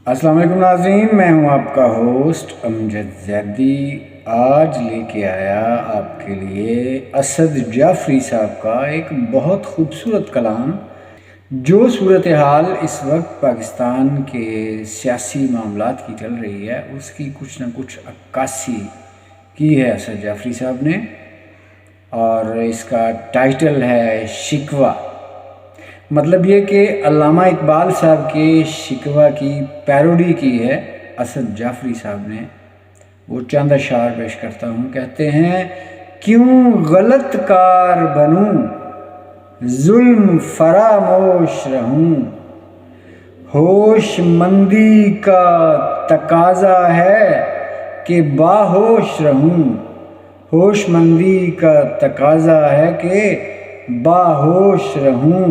السلام علیکم ناظرین، میں ہوں آپ کا ہوسٹ امجد زیدی۔ آج لے کے آیا آپ کے لیے اسد جعفری صاحب کا ایک بہت خوبصورت کلام، جو صورتحال اس وقت پاکستان کے سیاسی معاملات کی چل رہی ہے اس کی کچھ نہ کچھ عکاسی کی ہے اسد جعفری صاحب نے، اور اس کا ٹائٹل ہے شکوہ۔ مطلب یہ کہ علامہ اقبال صاحب کے شکوہ کی پیروڈی کی ہے اسد جعفری صاحب نے۔ وہ چند اشعار پیش کرتا ہوں۔ کہتے ہیں، کیوں غلط کار بنوں، ظلم فراموش رہوں، ہوش مندی کا تقاضا ہے کہ باہوش رہوں، ہوش مندی کا تقاضا ہے کہ باہوش رہوں،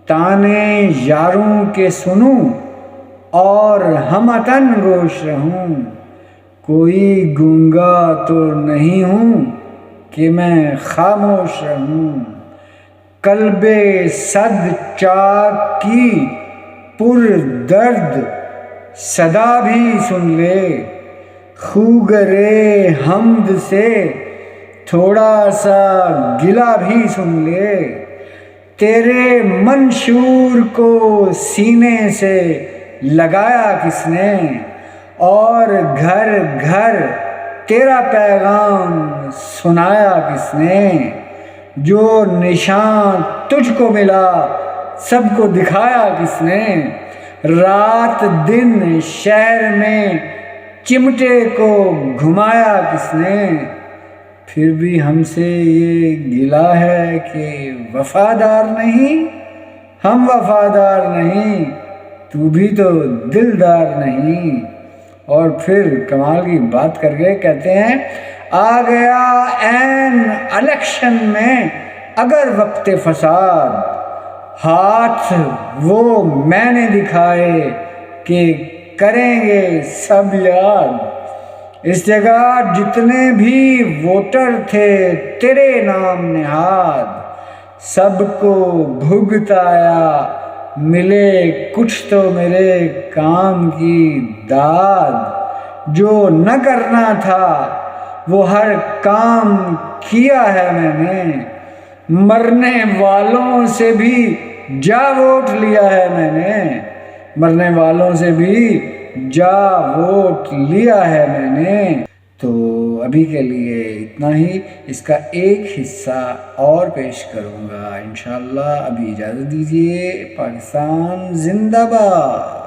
تانے یاروں کے سنوں اور ہمتن گوش رہوں، کوئی گنگا تو نہیں ہوں کہ میں خاموش رہوں، قلب صد چاک کی پر درد صدا بھی سن لے، خوگرے حمد سے تھوڑا سا گلہ بھی سن لے، تیرے منشور کو سینے سے لگایا کس نے، اور گھر گھر تیرا پیغام سنایا کس نے، جو نشان تجھ کو ملا سب کو دکھایا کس نے، رات دن شہر میں چمٹے کو گھمایا کس نے، پھر بھی ہم سے یہ گلہ ہے کہ وفادار نہیں، ہم وفادار نہیں، تو بھی تو دلدار نہیں۔ اور پھر کمال کی بات کر کے کہتے ہیں، آ گیا عین الیکشن میں اگر وقت فساد، ہاتھ وہ میں نے دکھائے کہ کریں گے سب یاد، اس جگہ جتنے بھی ووٹر تھے تیرے نام نہاد، سب کو بھگتایا ملے کچھ تو میرے کام کی داد، جو نہ کرنا تھا وہ ہر کام کیا ہے میں نے، مرنے والوں سے بھی جا ووٹ لیا ہے میں نے، مرنے والوں سے بھی جا ووٹ لیا ہے میں نے۔ تو ابھی کے لیے اتنا ہی، اس کا ایک حصہ اور پیش کروں گا انشاءاللہ۔ ابھی اجازت دیجیے، پاکستان زندہ باد۔